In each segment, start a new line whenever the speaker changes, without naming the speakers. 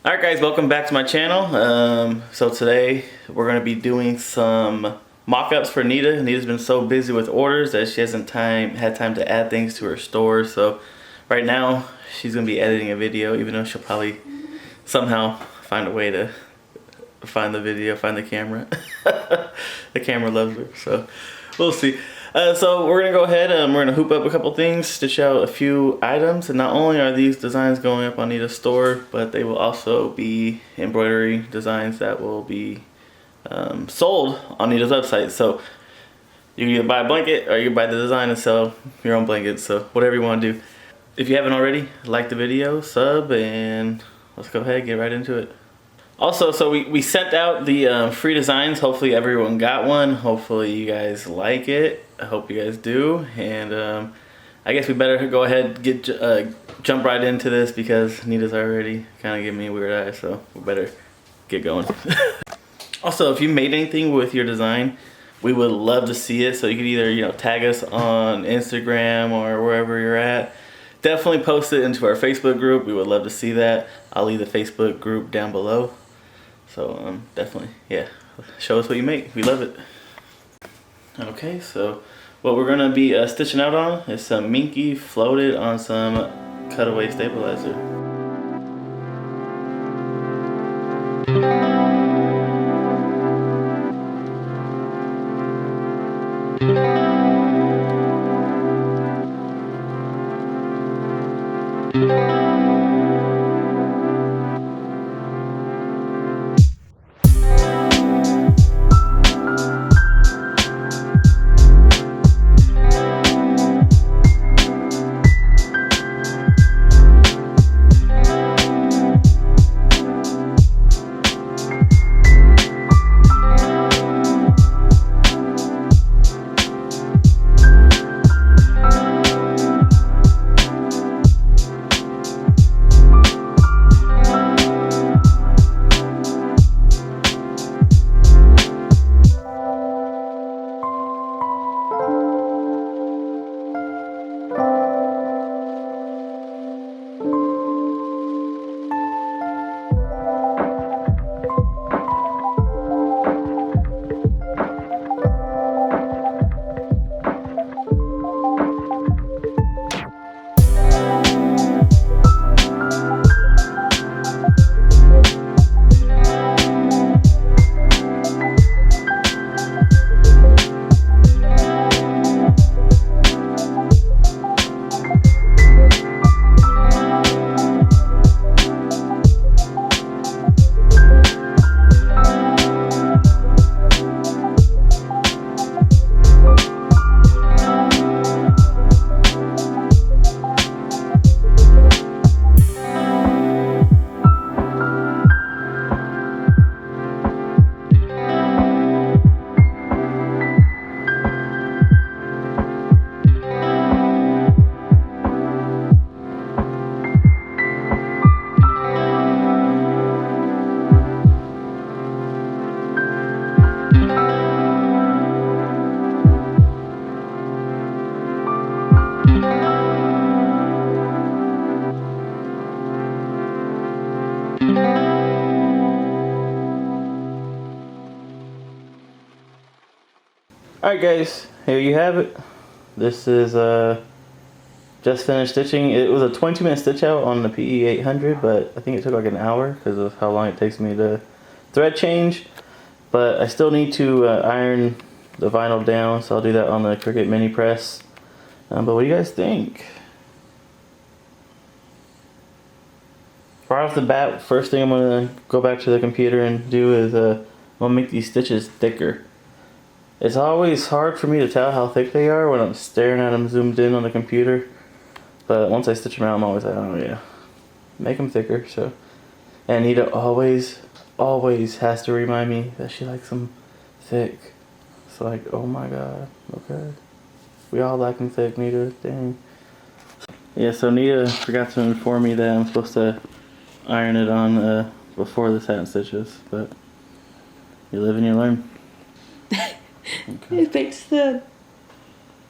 Alright guys, welcome back to my channel. So today we're going to be doing some mock-ups for Nita. Nita's been so busy with orders that she hasn't had time to add things to her store. So right now she's going to be editing a video, even though she'll probably somehow find a way to find the video, find the camera. The camera loves her, so we'll see. So we're gonna go ahead and we're gonna hoop up a couple things, stitch out a few items, and not only are these designs going up on Nita's store, but they will also be embroidery designs that will be sold on Nita's website. So you can either buy a blanket or you can buy the design and sell your own blanket. So whatever you want to do. If you haven't already, like the video, sub, and let's go ahead and get right into it. Also, so we sent out the free designs. Hopefully everyone got one. Hopefully you guys like it. I hope you guys do. And I guess we better go ahead and jump right into this because Nita's already kind of giving me a weird eye. So we better get going. Also, if you made anything with your design, we would love to see it. So you could either tag us on Instagram or wherever you're at. Definitely post it into our Facebook group. We would love to see that. I'll leave the Facebook group down below. So definitely, yeah, show us what you make. We love it. Okay, so what we're gonna be stitching out on is some Minky floated on some cutaway stabilizer. Alright guys, here you have it. This is just finished stitching. It was a 20-minute stitch out on the PE 800, but I think it took like an hour because of how long it takes me to thread change. But I still need to iron the vinyl down, so I'll do that on the Cricut mini press. But what do you guys think? Right off the bat, first thing I'm going to go back to the computer and do is I'm going to make these stitches thicker. It's always hard for me to tell how thick they are when I'm staring at them zoomed in on the computer. But once I stitch them out, I'm always like, oh yeah, make them thicker. So, and Nita always has to remind me that she likes them thick. It's like, oh my god, okay. We all like them thick, Nita, dang. Yeah, so Nita forgot to inform me that I'm supposed to iron it on before the satin stitches, but you live and you learn. Okay.
It makes the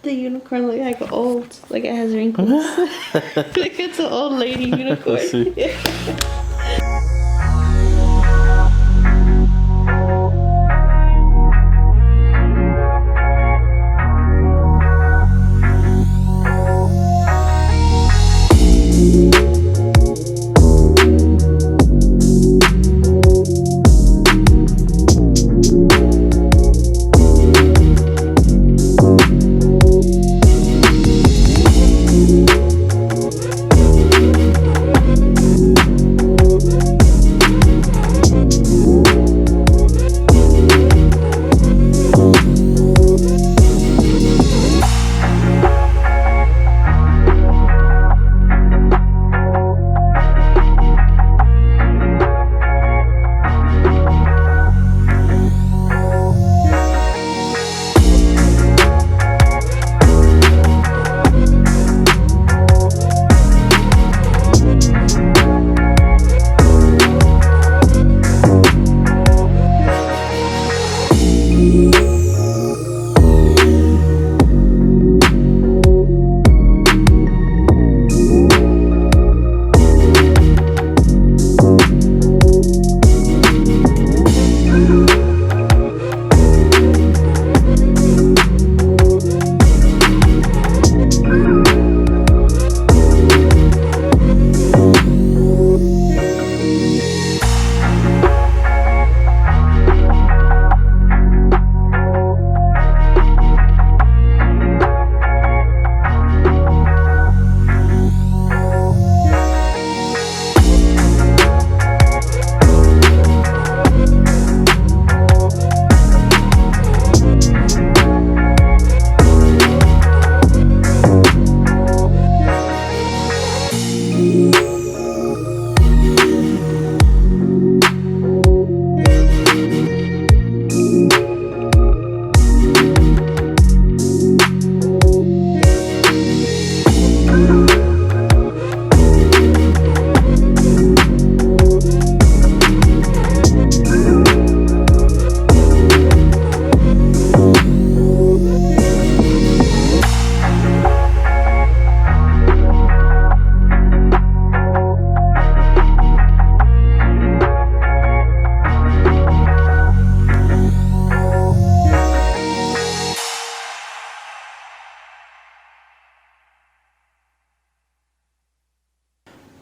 unicorn look like old, like it has wrinkles. Like it's an old lady unicorn.
Let's see.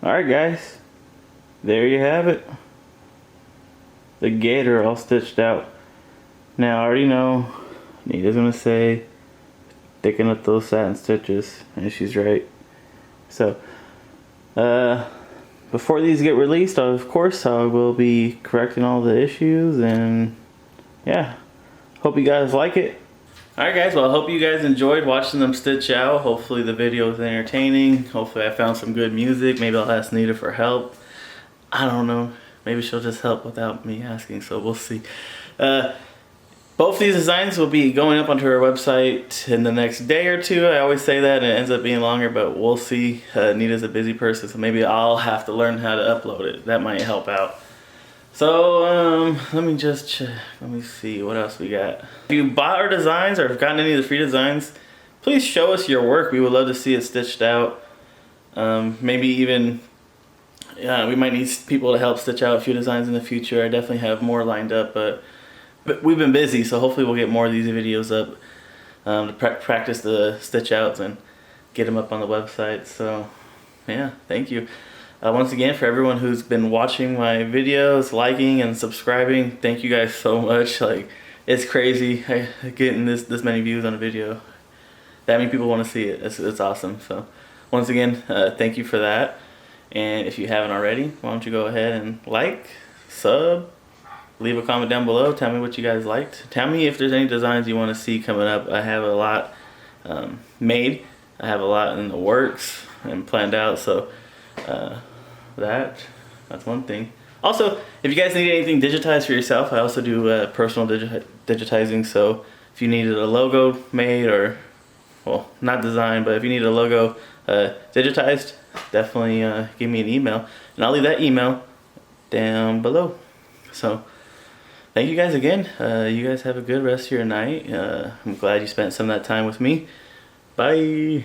Alright guys, there you have it. The gator all stitched out. Now I already know Nita's gonna say thicken up those satin stitches, and she's right. So before these get released, of course I will be correcting all the issues, and yeah, hope you guys like it. Alright guys, well I hope you guys enjoyed watching them stitch out. Hopefully the video was entertaining. Hopefully I found some good music. Maybe I'll ask Nita for help. I don't know. Maybe she'll just help without me asking, so we'll see. Both these designs will be going up onto her website in the next day or two. I always say that and it ends up being longer, but we'll see. Nita's a busy person, so maybe I'll have to learn how to upload it. That might help out. So let me just check. Let me see what else we got. If you bought our designs or have gotten any of the free designs, please show us your work. We would love to see it stitched out. Maybe even we might need people to help stitch out a few designs in the future. I definitely have more lined up, but we've been busy, so hopefully we'll get more of these videos up to practice the stitch outs and get them up on the website. So yeah, thank you. Once again, for everyone who's been watching my videos, liking and subscribing, thank you guys so much. Like, it's crazy getting this many views on a video. That many people want to see it. It's awesome. So once again, thank you for that. And if you haven't already, why don't you go ahead and like, sub, leave a comment down below. Tell me what you guys liked. Tell me if there's any designs you want to see coming up. I have a lot made. I have a lot in the works and planned out. So that's one thing. Also, if you guys need anything digitized for yourself, I also do personal digitizing. So if you needed a logo made, or, well, not designed, but if you need a logo digitized, definitely give me an email, and I'll leave that email down below. So thank you guys again. You guys have a good rest of your night. I'm glad you spent some of that time with me. Bye.